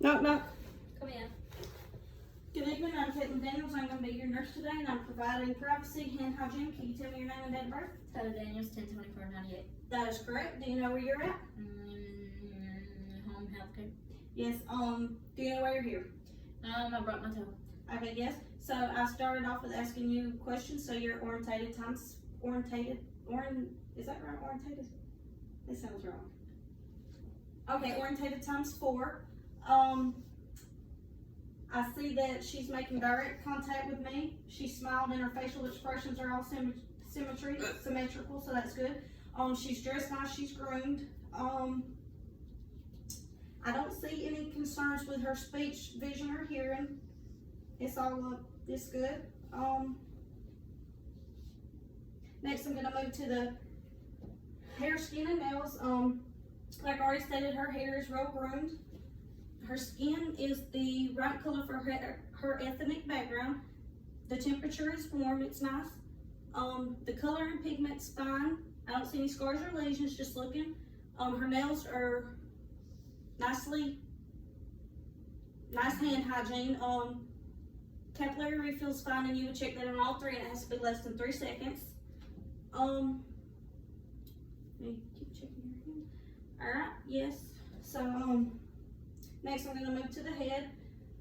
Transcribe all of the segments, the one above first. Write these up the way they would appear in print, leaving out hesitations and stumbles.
Knock, knock. Come in. Good evening, I'm Caitlin Daniels. I'm going to be your nurse today, and I'm providing privacy, hand hygiene. Can you tell me your name and date of birth? Tyler Daniels, 10/24/98. That is correct. Do you know where you're at? Home health care. Yes. Do you know why you're here? I brought my toe. Okay, yes. So I started off with asking you questions. So you're orientated, is that right? Orientated? That sounds wrong. Okay, orientated times 4. I see that she's making direct contact with me. She smiled and her facial expressions are all symmetrical, so that's good. She's dressed nice, she's groomed. I don't see any concerns with her speech, vision, or hearing. It's all it's good. Next I'm gonna move to the hair, skin, and nails. Like I already stated, her hair is well groomed. Her skin is the right color for her ethnic background. The temperature is warm, it's nice. The color and pigment's fine. I don't see any scars or lesions, just looking. Her nails are nice hand hygiene. Capillary refill's fine, and you would check that on all 3, and it has to be less than 3 seconds. Let me keep checking your hand. Alright, yes. So, next I'm gonna move to the head.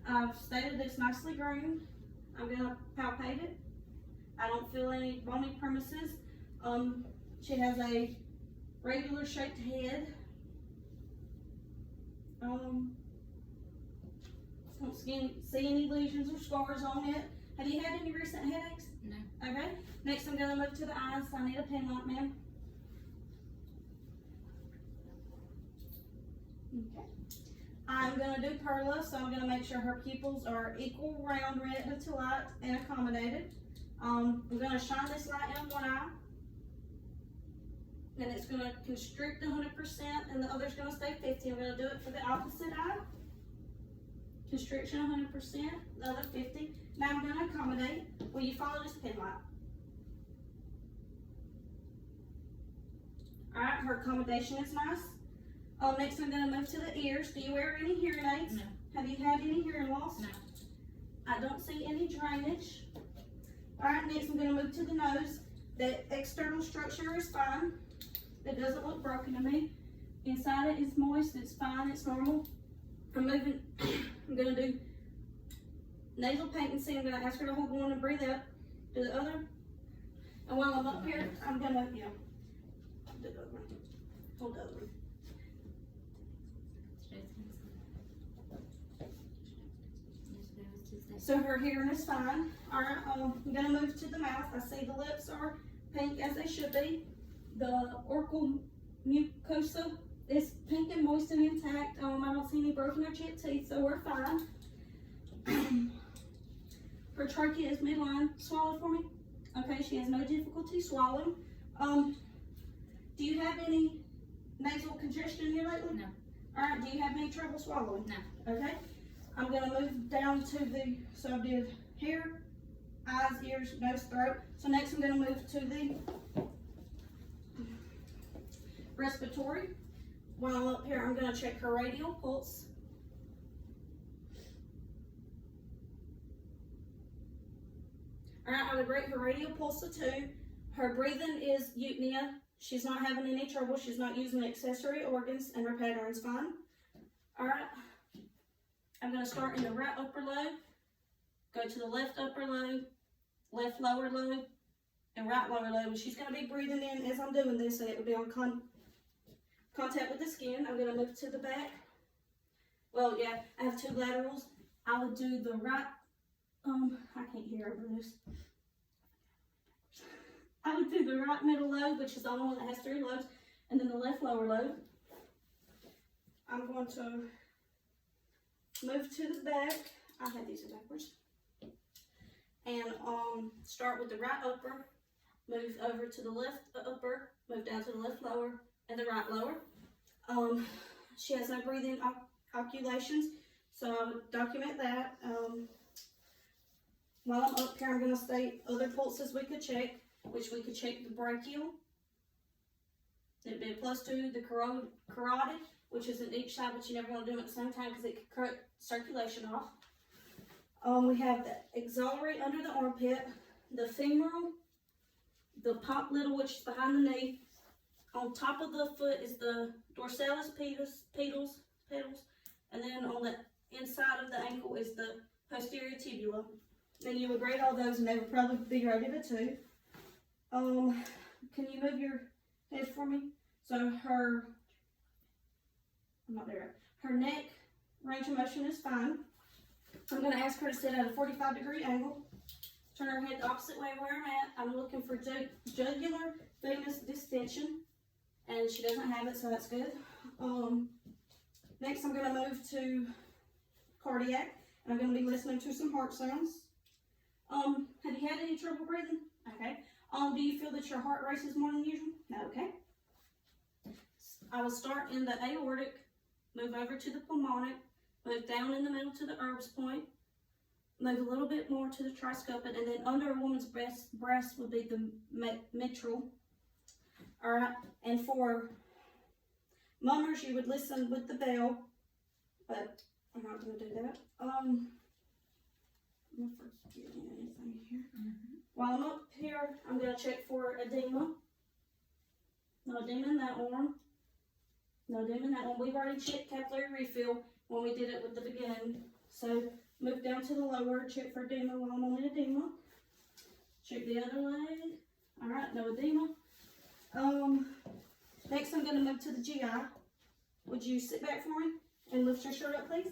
I've stated that it's nicely groomed. I'm gonna palpate it. I don't feel any bony premises. She has a regular shaped head. Don't see any lesions or scars on it. Have you had any recent headaches? No. Okay. Next I'm gonna move to the eyes. I need a pen light, ma'am. Okay. I'm going to do Perla, so I'm going to make sure her pupils are equal, round, reactive to light, and accommodated. I'm going to shine this light in one eye, and it's going to constrict 100%, and the other's going to stay 50. I'm going to do it for the opposite eye. Constriction 100%, the other 50. Now I'm going to accommodate. Will you follow this pen light? Alright, her accommodation is nice. Next I'm going to move to the ears. Do you wear any hearing aids? No. Have you had any hearing loss? No. I don't see any drainage. Alright, next I'm going to move to the nose. The external structure is fine. It doesn't look broken to me. Inside it is moist, it's fine, it's normal. I'm going to do nasal patency. I'm going to ask her to hold one and breathe out. Do the other. And while I'm up here, I'm going to, do the other one. Hold the other one. So her hearing is fine. Alright, I'm gonna move to the mouth. I see the lips are pink as they should be. The oral mucosa is pink and moist and intact. I don't see any broken or chipped teeth, so we're fine. Her trachea is midline. Swallow for me. Okay, she has no difficulty swallowing. Do you have any nasal congestion here lately? No. Alright, do you have any trouble swallowing? No. Okay. I'm going to move down to so I did hair, eyes, ears, nose, throat. So next I'm going to move to the respiratory. While I'm up here, I'm going to check her radial pulse. Alright, I would rate her radial pulse a 2. Her breathing is eupnea. She's not having any trouble. She's not using accessory organs, and her pattern's fine. Alright. I'm going to start in the right upper lobe, go to the left upper lobe, left lower lobe, and right lower lobe. And she's going to be breathing in as I'm doing this, and it would be on contact with the skin. I'm going to move to the back. Well, yeah, I have 2 laterals. I would do the right, I can't hear over this. I would do the right middle lobe, which is the only one that has 3 lobes, and then the left lower lobe. I'm going to move to the back. I had these backwards. And start with the right upper, move over to the left upper, move down to the left lower, and the right lower. She has no breathing occultations, so I would document that. While I'm up here, I'm going to state other pulses we could check, which we could check the brachial. It'd be a +2, the carotid, which is in each side, but you never want to do them at the same time because it can cut circulation off. We have the axillary under the armpit, the femoral, the pop little, which is behind the knee. On top of the foot is the dorsalis pedals, and then on the inside of the ankle is the posterior tibula. Then you would grade all those, and they would probably be graded a 2. Can you move your head for me? So her neck range of motion is fine. I'm going to ask her to sit at a 45-degree angle. Turn her head the opposite way where I'm at. I'm looking for jugular venous distension, and she doesn't have it, so that's good. Next, I'm going to move to cardiac, and I'm going to be listening to some heart sounds. Have you had any trouble breathing? Okay. Do you feel that your heart races more than usual? No. Okay. I will start in the aortic, move over to the pulmonic, move down in the middle to the Erb's point, move a little bit more to the tricuspid, and then under a woman's breast would be the mitral. All right. And for mummers, you would listen with the bell, but I'm not going to do that. I'm forgetting anything here. While I'm up here, I'm going to check for edema. No edema in that arm. No edema in that one. We've already checked capillary refill when we did it with the beginning. So move down to the lower, check for edema while I'm on the edema. Check the other leg. Alright, no edema. Next I'm going to move to the GI. Would you sit back for me and lift your shirt up, please?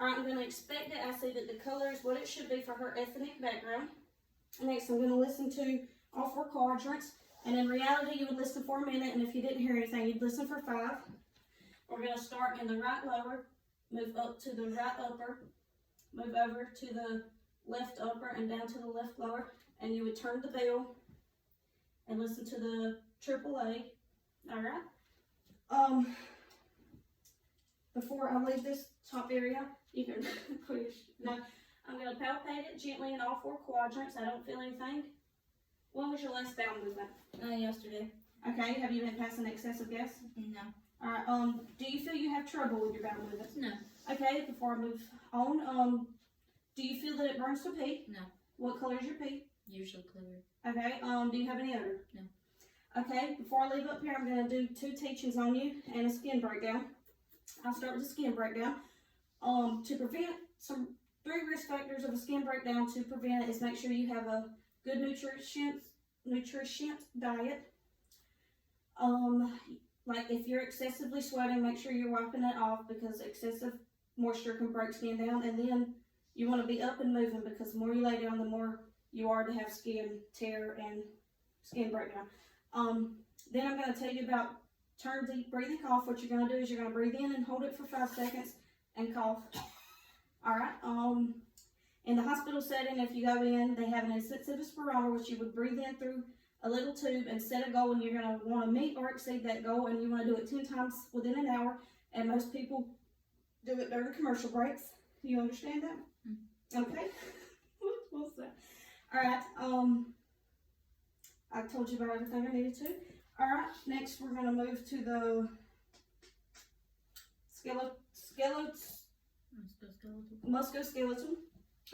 Alright, I'm going to inspect it. I see that the color is what it should be for her ethnic background. Next, I'm going to listen to all 4 quadrants. And in reality, you would listen for a minute, and if you didn't hear anything, you'd listen for 5. We're going to start in the right lower, move up to the right upper, move over to the left upper, and down to the left lower. And you would turn the bell and listen to the AAA. Alright? Before I leave this top area, you can push. No, I'm going to palpate it gently in all 4 quadrants. I don't feel anything. When was your last bowel movement? Yesterday. Okay, have you been passing excessive gas? No. Alright, do you feel you have trouble with your bowel movements? No. Okay, before I move on, do you feel that it burns to pee? No. What color is your pee? Usual clear. Okay, do you have any odor? No. Okay, before I leave up here, I'm going to do 2 teachings on you and a skin breakdown. I'll start with the skin breakdown. To prevent 3 risk factors of a skin breakdown to prevent it is make sure you have a good nutritious diet. Like if you're excessively sweating, make sure you're wiping it off because excessive moisture can break skin down. And then you want to be up and moving because the more you lay down, the more you are to have skin tear and skin breakdown. Then I'm going to tell you about turn deep breathing cough. What you're going to do is you're going to breathe in and hold it for 5 seconds and cough. Alright, in the hospital setting, if you go in, they have an insensitive spirometer, which you would breathe in through a little tube and set a goal, and you're going to want to meet or exceed that goal, and you want to do it 10 times within an hour, and most people do it during commercial breaks. Do you understand that? Okay. What's that? Alright, I told you about everything I needed to. Alright, next we're going to move to the musculoskeletal.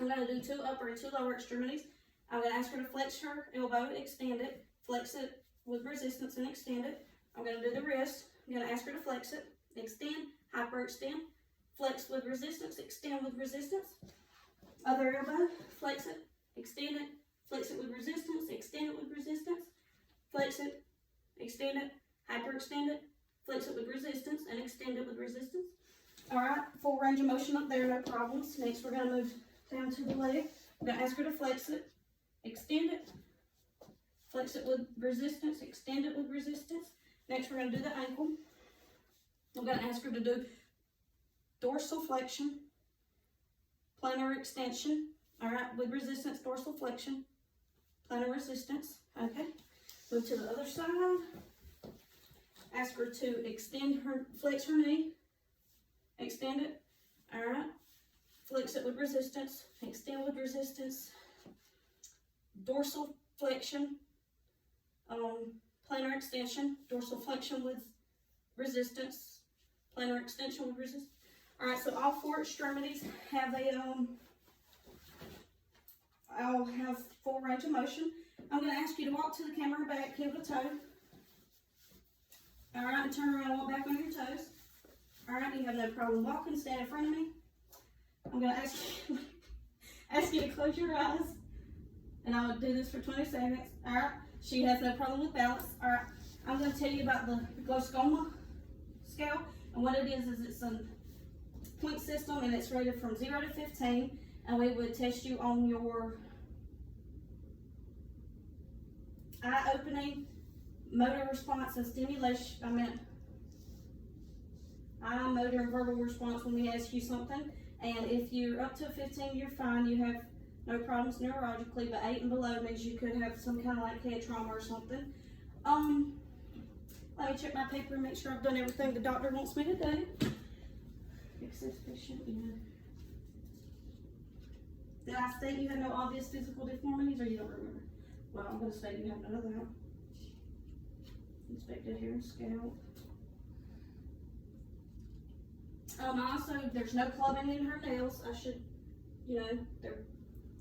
I'm going to do 2 upper and 2 lower extremities. I'm going to ask her to flex her elbow, extend it, flex it with resistance and extend it. I'm going to do the wrist. I'm going to ask her to flex it, extend, hyperextend, flex with resistance, extend with resistance. Other elbow, flex it, extend it, flex it with resistance, extend it with resistance, flex it, extend it, hyperextend it, flex it with resistance, and extend it with resistance. Alright, full range of motion up there, no problems. Next, we're going to move down to the leg. I'm going to ask her to flex it, extend it, flex it with resistance, extend it with resistance. Next, we're going to do the ankle. I'm going to ask her to do dorsal flexion, plantar extension. Alright, with resistance, dorsal flexion, plantar resistance. Okay, move to the other side. Ask her to flex her knee, extend it. Alright, flex it with resistance, extend with resistance, dorsal flexion, plantar extension, dorsal flexion with resistance, plantar extension will resist. Alright, so all 4 extremities have I'll have full range of motion. I'm going to ask you to walk to the camera back, heel to toe. Alright, and turn around and walk back on your toes. Alright, you have no problem walking, stand in front of me. I'm going to ask you to close your eyes. And I will do this for 20 seconds. Alright, she has no problem with balance. Alright, I'm going to tell you about the Gloscoma scale. And what it is it's a point system, and it's rated from 0 to 15. And we would test you on your eye opening, motor response, and stimulation. Eye, motor, and verbal response when we ask you something. And if you're up to 15, you're fine. You have no problems neurologically, but 8 and below means you could have some kind of like head trauma or something. Let me check my paper and make sure I've done everything the doctor wants me to do. Excess patient, Did I state you have no obvious physical deformities, or you don't remember? Well, I'm going to state you have none of that. Inspected hair and scalp. Also, there's no clubbing in her nails. I should, they're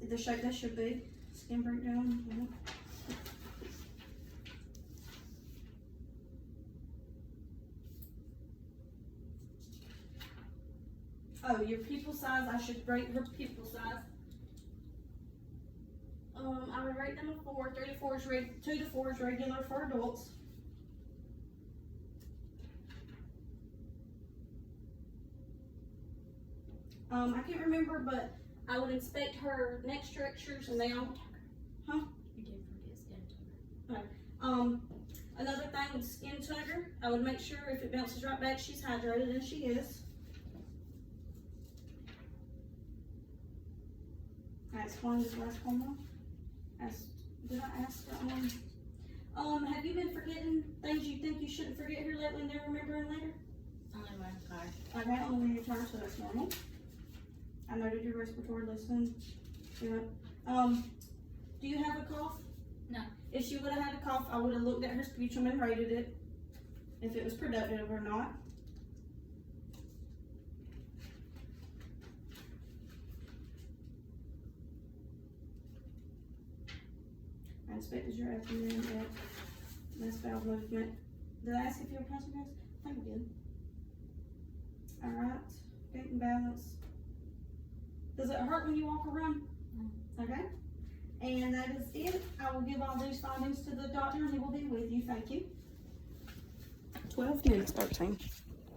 the shape they should be. Skin breakdown. Oh, your pupil size, I should rate her pupil size. I would rate them a 4. 2 to 4 is regular for adults. I can't remember, but I would inspect her neck structures and they all. Huh? You did forget skin tone. Okay. Another thing with skin tugger, I would make sure if it bounces right back, she's hydrated, and she is. I explained this last one. Did I ask her have you been forgetting things you think you shouldn't forget here lately and then remembering later? Only one car. Okay, only when you're tired, so that's normal. I noted your respiratory listen. Yeah. Do you have a cough? No. If she would have had a cough, I would have looked at her sputum and rated it, if it was productive or not. I inspected your abdomen, mass valve movement. Did I ask if you were passing gas? I think we did. Alright, gait and balance. Does it hurt when you walk around? No. Okay. And that is it. I will give all these findings to the doctor and he will be with you. Thank you. 12 minutes, 13.